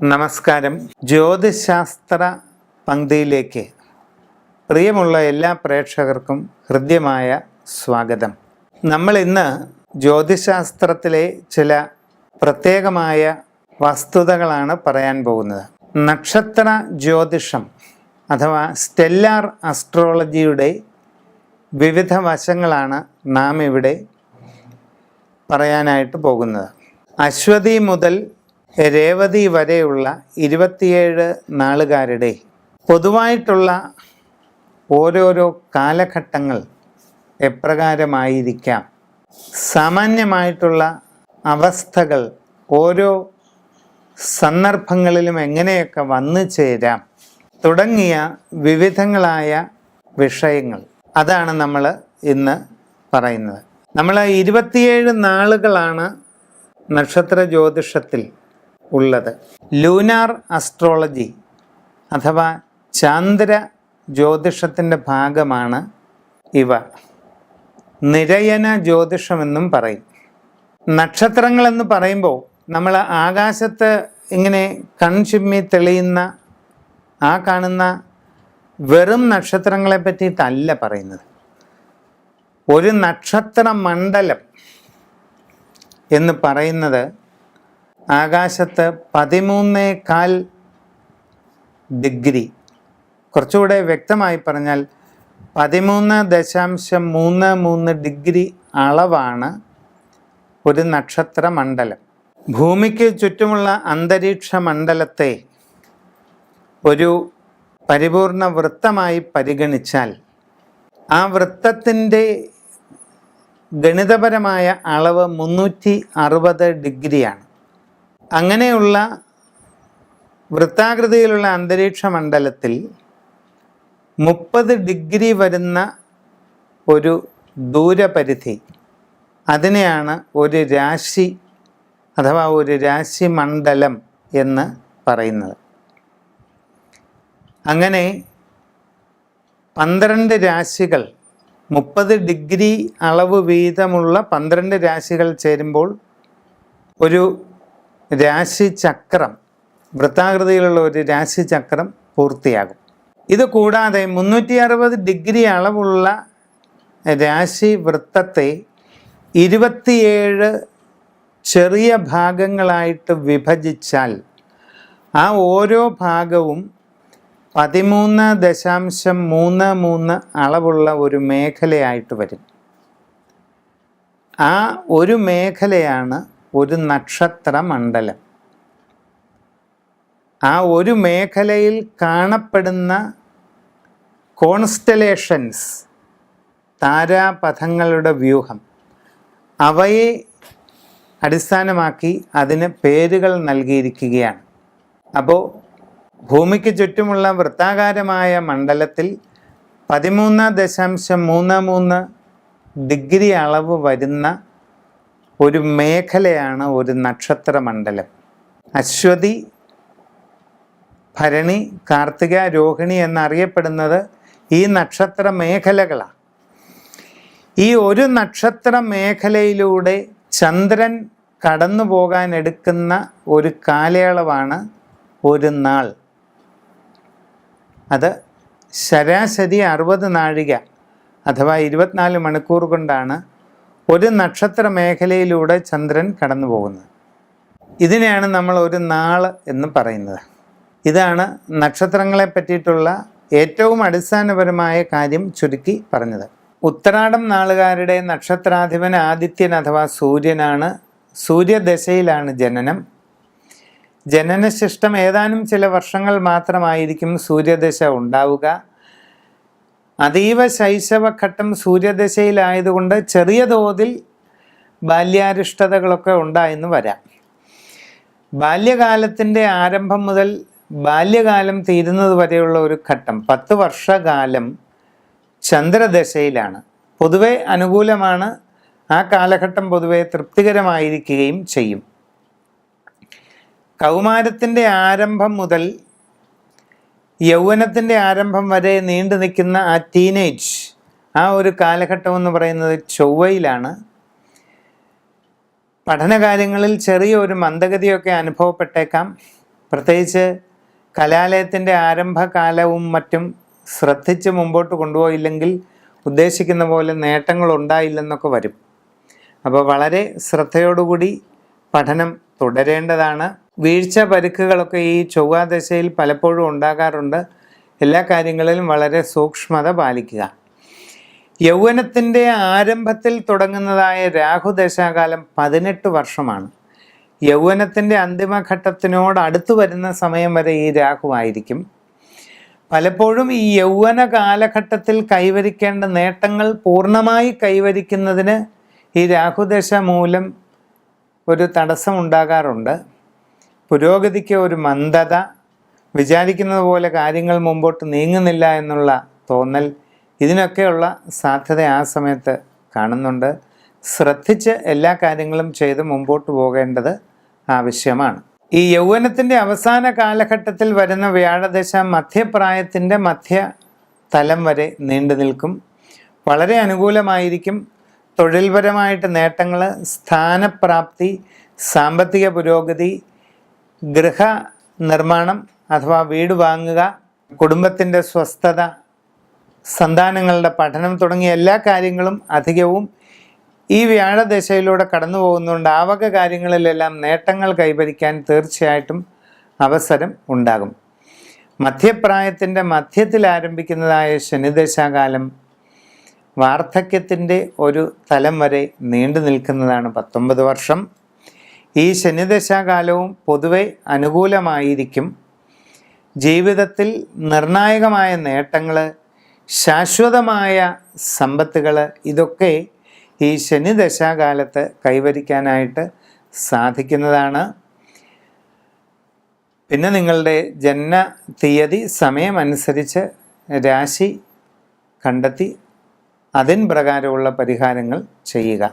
നമസ്കാരം. ജ്യോതിശാസ്ത്ര പങ്ക്തിയിലേക്ക് പ്രിയമുള്ള എല്ലാ പ്രേക്ഷകർക്കും ഹൃദ്യമായ സ്വാഗതം. നമ്മൾ ഇന്ന് ജ്യോതിശാസ്ത്രത്തിലെ ചില പ്രത്യേകമായ വസ്തുതകളാണ് പറയാൻ പോകുന്നത്. നക്ഷത്ര ജ്യോതിഷം അഥവാ സ്റ്റെല്ലാർ അസ്ട്രോളജിയുടെ വിവിധ വശങ്ങളാണ് നാം ഇവിടെ പറയാനായിട്ട് പോകുന്നത്. അശ്വതി മുതൽ രേവതി വരെയുള്ള 27 നാളുകാരുടെ പൊതുവായിട്ടുള്ള ഓരോരോ കാലഘട്ടങ്ങൾ എപ്രകാരമായിരിക്കാം, സാമാന്യമായിട്ടുള്ള അവസ്ഥകൾ ഓരോ സന്ദർഭങ്ങളിലും എങ്ങനെയൊക്കെ വന്നു ചേരാം തുടങ്ങിയ വിവിധങ്ങളായ വിഷയങ്ങൾ, അതാണ് നമ്മൾ ഇന്ന് പറയുന്നത്. നമ്മൾ 27 നാളുകളാണ് നക്ഷത്ര ജ്യോതിഷത്തിൽ ഉള്ളത്. ലൂനാർ അസ്ട്രോളജി അഥവാ ചാന്ദ്ര ജ്യോതിഷത്തിൻ്റെ ഭാഗമാണ് ഇവ. നിരയന ജ്യോതിഷമെന്നും പറയും. നക്ഷത്രങ്ങളെന്ന് പറയുമ്പോൾ നമ്മൾ ആകാശത്ത് ഇങ്ങനെ കൺചിമ്മി തെളിയുന്ന ആ കാണുന്ന വെറും നക്ഷത്രങ്ങളെ പറ്റിയിട്ടല്ല പറയുന്നത്. ഒരു നക്ഷത്ര മണ്ഡലം എന്ന് പറയുന്നത് ആകാശത്ത് 13.25 ഡിഗ്രി, കുറച്ചുകൂടെ വ്യക്തമായി പറഞ്ഞാൽ 13.33 ഡിഗ്രി അളവാണ് ഒരു നക്ഷത്ര മണ്ഡലം. ഭൂമിക്ക് ചുറ്റുമുള്ള അന്തരീക്ഷ മണ്ഡലത്തെ ഒരു പരിപൂർണ വൃത്തമായി പരിഗണിച്ചാൽ ആ വൃത്തത്തിൻ്റെ ഗണിതപരമായ അളവ് 360 ഡിഗ്രിയാണ്. അങ്ങനെയുള്ള വൃത്താകൃതിയിലുള്ള അന്തരീക്ഷ മണ്ഡലത്തിൽ 30 ഡിഗ്രി വരുന്ന ഒരു ദൂരപരിധി, അതിനെയാണ് ഒരു രാശി അഥവാ ഒരു രാശി മണ്ഡലം എന്ന് പറയുന്നത്. അങ്ങനെ 12 രാശികൾ, 30 ഡിഗ്രി അളവ് വീതമുള്ള 12 രാശികൾ ചേരുമ്പോൾ ഒരു രാശിചക്രം, വൃത്താകൃതിയിലുള്ള ഒരു രാശിചക്രം പൂർത്തിയാകും. ഇത് കൂടാതെ 360 ഡിഗ്രി അളവുള്ള രാശി വൃത്തത്തെ 27 ചെറിയ ഭാഗങ്ങളായിട്ട് വിഭജിച്ചാൽ ആ ഓരോ ഭാഗവും 13.33 അളവുള്ള ഒരു മേഖലയായിട്ട് വരും. ആ ഒരു മേഖലയാണ് ഒരു നക്ഷത്ര മണ്ഡലം. ആ ഒരു മേഖലയിൽ കാണപ്പെടുന്ന കോൺസ്റ്റലേഷൻസ്, താരാപഥങ്ങളുടെ വ്യൂഹം, അവയെ അടിസ്ഥാനമാക്കി അതിന് പേരുകൾ നൽകിയിരിക്കുകയാണ്. അപ്പോൾ ഭൂമിക്ക് ചുറ്റുമുള്ള വൃത്താകാരമായ മണ്ഡലത്തിൽ 13.33 ഡിഗ്രി അളവ് വരുന്ന ഒരു മേഖലയാണ് ഒരു നക്ഷത്ര മണ്ഡലം. അശ്വതി, ഭരണി, കാർത്തിക, രോഹിണി എന്നറിയപ്പെടുന്നത് ഈ നക്ഷത്ര മേഖലകളാണ്. ഈ ഒരു നക്ഷത്ര മേഖലയിലൂടെ ചന്ദ്രൻ കടന്നു പോകാൻ എടുക്കുന്ന ഒരു കാലയളവാണ് ഒരു നാൾ. അത് ശരാശരി 60 നാഴിക അഥവാ 24 മണിക്കൂർ കൊണ്ടാണ് ഒരു നക്ഷത്ര മേഖലയിലൂടെ ചന്ദ്രൻ കടന്നു പോകുന്നത്. ഇതിനെയാണ് നമ്മൾ ഒരു നാൾ എന്ന് പറയുന്നത്. ഇതാണ് നക്ഷത്രങ്ങളെ പറ്റിയിട്ടുള്ള ഏറ്റവും അടിസ്ഥാനപരമായ കാര്യം ചുരുക്കി പറഞ്ഞത്. ഉത്തരാടം നാളുകാരുടെ നക്ഷത്രാധിപൻ ആദിത്യൻ അഥവാ സൂര്യനാണ്. സൂര്യദശയിലാണ് ജനനം. ജനനശിഷ്ടം ഏതാനും ചില വർഷങ്ങൾ മാത്രമായിരിക്കും സൂര്യദശ ഉണ്ടാവുക. അതീവ ശൈശവഘട്ടം സൂര്യദശയിലായതുകൊണ്ട് ചെറിയ തോതിൽ ബാല്യാരിഷ്ടതകളൊക്കെ ഉണ്ടായെന്ന് വരാം. ബാല്യകാലത്തിൻ്റെ ആരംഭം മുതൽ ബാല്യകാലം തീരുന്നത് വരെയുള്ള ഒരു ഘട്ടം 10 വർഷകാലം ചന്ദ്രദശയിലാണ്. പൊതുവെ അനുകൂലമാണ്. ആ കാലഘട്ടം പൊതുവെ തൃപ്തികരമായിരിക്കുകയും ചെയ്യും. കൗമാരത്തിൻ്റെ ആരംഭം മുതൽ യൗവനത്തിൻ്റെ ആരംഭം വരെ നീണ്ടു നിൽക്കുന്ന ആ ടീനേജ്, ആ ഒരു കാലഘട്ടം എന്ന് പറയുന്നത് ചൊവ്വയിലാണ്. പഠനകാര്യങ്ങളിൽ ചെറിയൊരു മന്ദഗതിയൊക്കെ അനുഭവപ്പെട്ടേക്കാം. പ്രത്യേകിച്ച് കലാലയത്തിൻ്റെ ആരംഭകാലവും മറ്റും ശ്രദ്ധിച്ച് മുമ്പോട്ട് കൊണ്ടുപോയില്ലെങ്കിൽ ഉദ്ദേശിക്കുന്ന പോലെ നേട്ടങ്ങൾ ഉണ്ടായില്ലെന്നൊക്കെ വരും. അപ്പോൾ വളരെ ശ്രദ്ധയോടുകൂടി പഠനം തുടരേണ്ടതാണ്. വീഴ്ച പരുക്കുകളൊക്കെ ഈ ചൊവ്വാദശയിൽ പലപ്പോഴും ഉണ്ടാകാറുണ്ട്. എല്ലാ കാര്യങ്ങളിലും വളരെ സൂക്ഷ്മത പാലിക്കുക. യൗവനത്തിൻ്റെ ആരംഭത്തിൽ തുടങ്ങുന്നതായ രാഹുദശാകാലം 18 വർഷമാണ്. യൗവനത്തിൻ്റെ അന്തിമഘട്ടത്തിനോട് അടുത്തു വരുന്ന സമയം വരെ ഈ രാഹുവായിരിക്കും. പലപ്പോഴും ഈ യൗവന കാലഘട്ടത്തിൽ കൈവരിക്കേണ്ട നേട്ടങ്ങൾ പൂർണ്ണമായി കൈവരിക്കുന്നതിന് ഈ രാഹുദശ മൂലം ഒരു തടസ്സം ഉണ്ടാകാറുണ്ട്. പുരോഗതിക്ക് ഒരു മന്ദത, വിചാരിക്കുന്നത് പോലെ കാര്യങ്ങൾ മുമ്പോട്ട് നീങ്ങുന്നില്ല എന്നുള്ള തോന്നൽ, ഇതിനൊക്കെയുള്ള സാധ്യത ആ സമയത്ത് കാണുന്നുണ്ട്. ശ്രദ്ധിച്ച് എല്ലാ കാര്യങ്ങളും ചെയ്ത് മുമ്പോട്ട് പോകേണ്ടത് ആവശ്യമാണ്. ഈ യൗവനത്തിൻ്റെ അവസാന കാലഘട്ടത്തിൽ വരുന്ന വ്യാഴദശ മധ്യപ്രായത്തിൻ്റെ മധ്യതലം വരെ നീണ്ടു നിൽക്കും. വളരെ അനുകൂലമായിരിക്കും. തൊഴിൽപരമായിട്ട് നേട്ടങ്ങൾ, സ്ഥാനപ്രാപ്തി, സാമ്പത്തിക പുരോഗതി, ഗൃഹ നിർമ്മാണം അഥവാ വീട് വാങ്ങുക, കുടുംബത്തിൻ്റെ സ്വസ്ഥത, സന്താനങ്ങളുടെ പഠനം തുടങ്ങിയ എല്ലാ കാര്യങ്ങളും അധികവും ഈ വ്യാഴദശയിലൂടെ കടന്നു പോകുന്നുണ്ട്. ആ വക കാര്യങ്ങളിലെല്ലാം നേട്ടങ്ങൾ കൈവരിക്കാൻ തീർച്ചയായിട്ടും അവസരം ഉണ്ടാകും. മധ്യപ്രായത്തിൻ്റെ മധ്യത്തിൽ ആരംഭിക്കുന്നതായ ശനിദശാകാലം വാർദ്ധക്യത്തിൻ്റെ ഒരു തലം വരെ നീണ്ടു നിൽക്കുന്നതാണ് 19 വർഷം. ഈ ശനിദശാകാലവും പൊതുവെ അനുകൂലമായിരിക്കും. ജീവിതത്തിൽ നിർണായകമായ നേട്ടങ്ങൾ, ശാശ്വതമായ സമ്പത്തുകൾ, ഇതൊക്കെ ഈ ശനിദശാകാലത്ത് കൈവരിക്കാനായിട്ട് സാധിക്കുന്നതാണ്. പിന്നെ നിങ്ങളുടെ ജനന തീയതി സമയമനുസരിച്ച് രാശി കണ്ടെത്തി അതിൻ പ്രകാരമുള്ള പരിഹാരങ്ങൾ ചെയ്യുക.